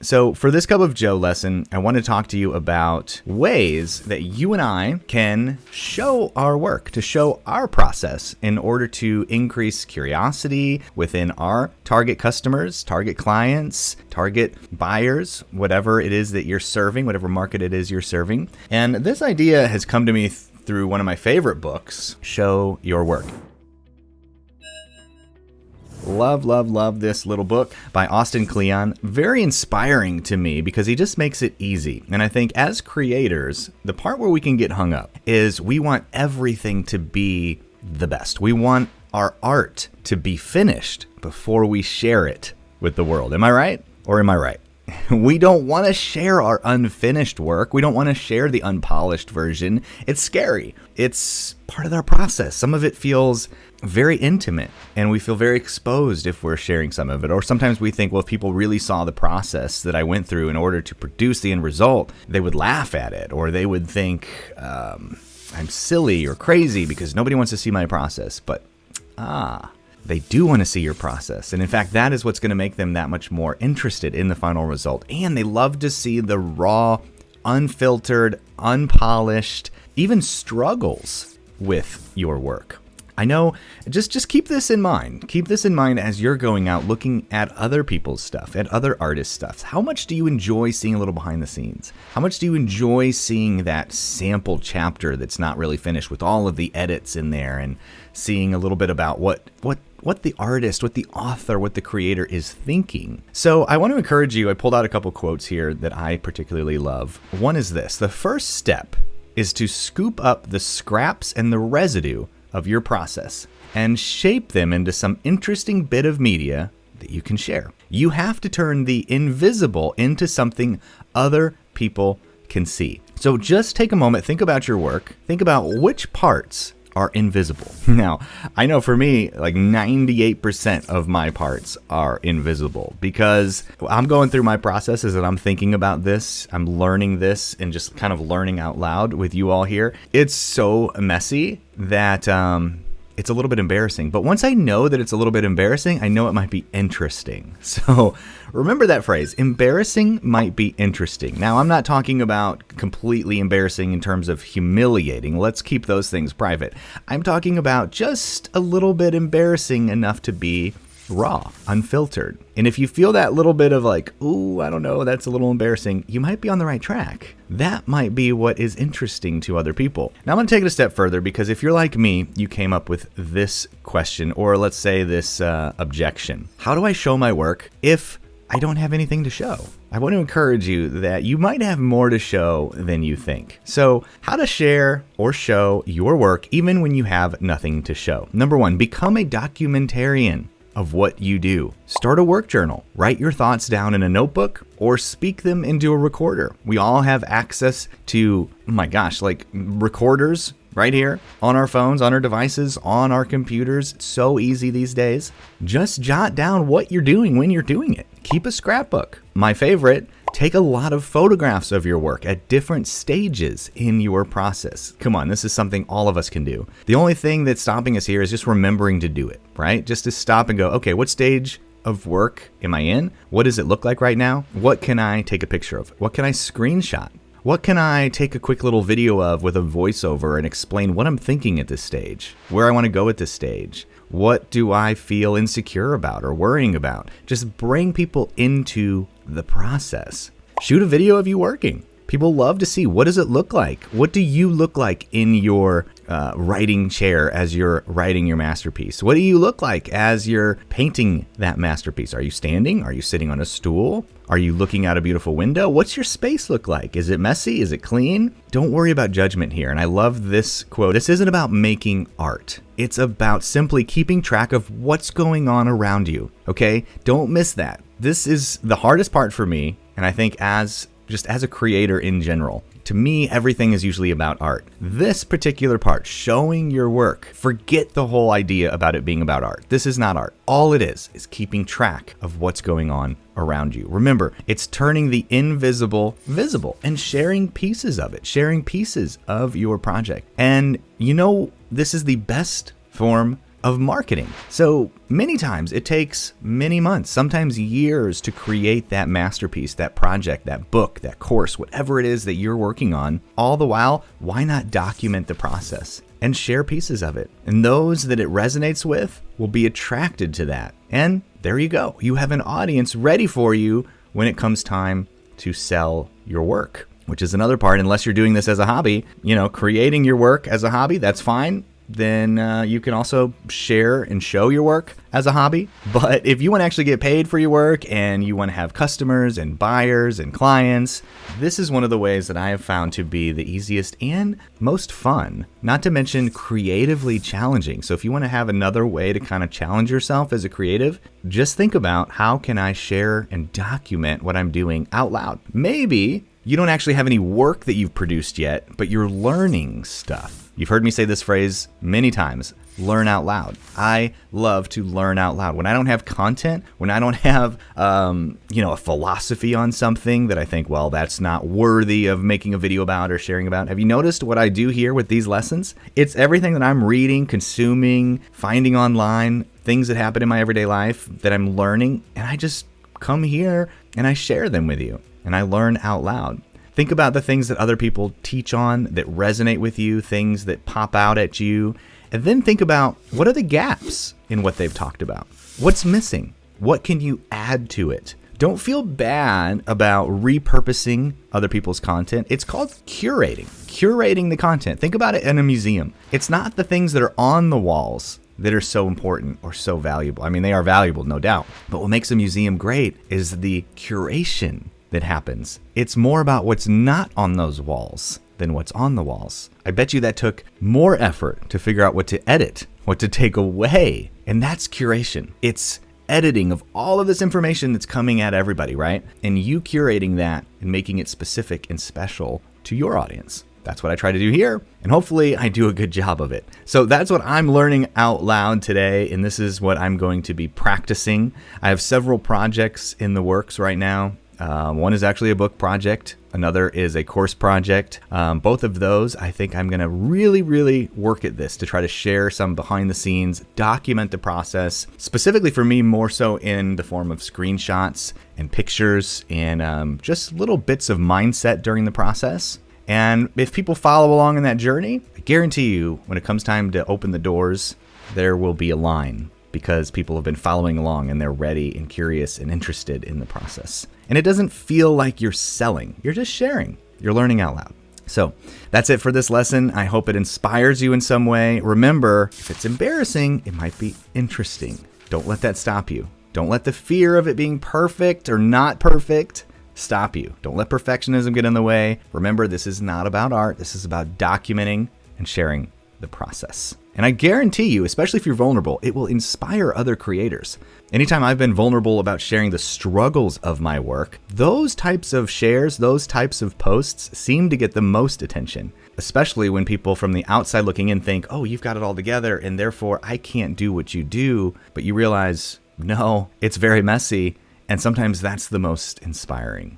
So for this Cup of Joe lesson, I want to talk to you about ways that you and I can show our work, to show our process in order to increase curiosity within our target customers, target clients, target buyers, whatever it is that you're serving, whatever market it is you're serving. And this idea has come to me through one of my favorite books, Show Your Work. Love this little book by Austin Kleon. Very inspiring to me because he just makes it easy. And I think as creators, the part where we can get hung up is we want everything to be the best. We want our art to be finished before we share it with the world. Am I right? Or am I right? We don't want to share our unfinished work. We don't want to share the unpolished version. It's scary. It's part of our process. Some of it feels very intimate and we feel very exposed if we're sharing some of it. Or sometimes we think, well, if people really saw the process that I went through in order to produce the end result, they would laugh at it, or they would think I'm silly or crazy because nobody wants to see my process. But they do want to see your process. And in fact, that is what's going to make them that much more interested in the final result. And they love to see the raw, unfiltered, unpolished, even struggles with your work. I know, just keep this in mind. Keep this in mind as you're going out looking at other people's stuff, at other artists' stuff. How much do you enjoy seeing a little behind the scenes? How much do you enjoy seeing that sample chapter that's not really finished with all of the edits in there, and seeing a little bit about what the artist, what the author, what the creator is thinking? So I want to encourage you. I pulled out a couple quotes here that I particularly love. One is this: the first step is to scoop up the scraps and the residue of your process and shape them into some interesting bit of media that you can share. You have to turn the invisible into something other people can see. So just take a moment, think about your work, think about which parts are invisible. Now, I know for me, like 98% of my parts are invisible because I'm going through my processes and I'm thinking about this, I'm learning this, and just kind of learning out loud with you all here. It's so messy that it's a little bit embarrassing. But once I know that it's a little bit embarrassing, I know it might be interesting. So remember that phrase, embarrassing might be interesting. Now, I'm not talking about completely embarrassing in terms of humiliating. Let's keep those things private. I'm talking about just a little bit embarrassing enough to be raw, unfiltered. And if you feel that little bit of like, ooh, I don't know, that's a little embarrassing, you might be on the right track. That might be what is interesting to other people. Now I'm going to take it a step further, because if you're like me, you came up with this question, or let's say this objection. How do I show my work if I don't have anything to show? I want to encourage you that you might have more to show than you think. So how to share or show your work even when you have nothing to show. Number one, become a documentarian of what you do. Start a work journal. Write your thoughts down in a notebook or speak them into a recorder. We all have access to, oh my gosh, like recorders right here on our phones, on our devices, on our computers. It's so easy these days. Just jot down what you're doing when you're doing it. Keep a scrapbook. My favorite, take a lot of photographs of your work at different stages in your process. Come on, this is something all of us can do. The only thing that's stopping us here is just remembering to do it, right? Just to stop and go, okay, what stage of work am I in? What does it look like right now? What can I take a picture of? What can I screenshot? What can I take a quick little video of with a voiceover and explain what I'm thinking at this stage, where I want to go at this stage? What do I feel insecure about or worrying about? Just bring people into the process. Shoot a video of you working. People love to see, what does it look like? What do you look like in your writing chair as you're writing your masterpiece? What do you look like as you're painting that masterpiece? Are you standing? Are you sitting on a stool? Are you looking out a beautiful window? What's your space look like? Is it messy? Is it clean? Don't worry about judgment here. And I love this quote. This isn't about making art. It's about simply keeping track of what's going on around you. Okay? Don't miss that. This is the hardest part for me. And I think as a creator in general, to me, everything is usually about art. This particular part, showing your work, forget the whole idea about it being about art. This is not art. All it is keeping track of what's going on around you. Remember, it's turning the invisible visible and sharing pieces of it, sharing pieces of your project. And you know, this is the best form of marketing. So many times it takes many months, sometimes years to create that masterpiece, that project, that book, that course, whatever it is that you're working on. All the while, why not document the process and share pieces of it? And those that it resonates with will be attracted to that. And there you go. You have an audience ready for you when it comes time to sell your work, which is another part. Unless you're doing this as a hobby, creating your work as a hobby, that's fine. Then you can also share and show your work as a hobby. But if you want to actually get paid for your work and you want to have customers and buyers and clients, this is one of the ways that I have found to be the easiest and most fun, not to mention creatively challenging. So if you want to have another way to kind of challenge yourself as a creative, just think about, how can I share and document what I'm doing out loud? Maybe you don't actually have any work that you've produced yet, but you're learning stuff. You've heard me say this phrase many times, learn out loud. I love to learn out loud. When I don't have content, when I don't have, a philosophy on something that I think, well, that's not worthy of making a video about or sharing about. Have you noticed what I do here with these lessons? It's everything that I'm reading, consuming, finding online, things that happen in my everyday life that I'm learning, and I just come here and I share them with you, and I learn out loud. Think about the things that other people teach on that resonate with you, things that pop out at you, and then think about, what are the gaps in what they've talked about? What's missing? What can you add to it? Don't feel bad about repurposing other people's content. It's called curating the content. Think about it in a museum. It's not the things that are on the walls that are so important or so valuable. I mean, they are valuable, no doubt. But what makes a museum great is the curation that happens. It's more about what's not on those walls than what's on the walls. I bet you that took more effort to figure out what to edit, what to take away. And that's curation. It's editing of all of this information that's coming at everybody, right? And you curating that and making it specific and special to your audience. That's what I try to do here, and hopefully I do a good job of it. So that's what I'm learning out loud today, and this is what I'm going to be practicing. I have several projects in the works right now. One is actually a book project. Another is a course project. Both of those, I think I'm going to really work at this to try to share some behind the scenes, document the process, specifically for me, more so in the form of screenshots and pictures and just little bits of mindset during the process. And if people follow along in that journey, I guarantee you, when it comes time to open the doors, there will be a line, because people have been following along and they're ready and curious and interested in the process. And it doesn't feel like you're selling. You're just sharing. You're learning out loud. So that's it for this lesson. I hope it inspires you in some way. Remember, if it's embarrassing, it might be interesting. Don't let that stop you. Don't let the fear of it being perfect or not perfect stop you. Don't let perfectionism get in the way. Remember, this is not about art. This is about documenting and sharing the process. And I guarantee you, especially if you're vulnerable, it will inspire other creators. Anytime I've been vulnerable about sharing the struggles of my work, those types of shares, those types of posts seem to get the most attention, especially when people from the outside looking in think, oh, you've got it all together, and therefore I can't do what you do. But you realize, no, it's very messy. And sometimes that's the most inspiring.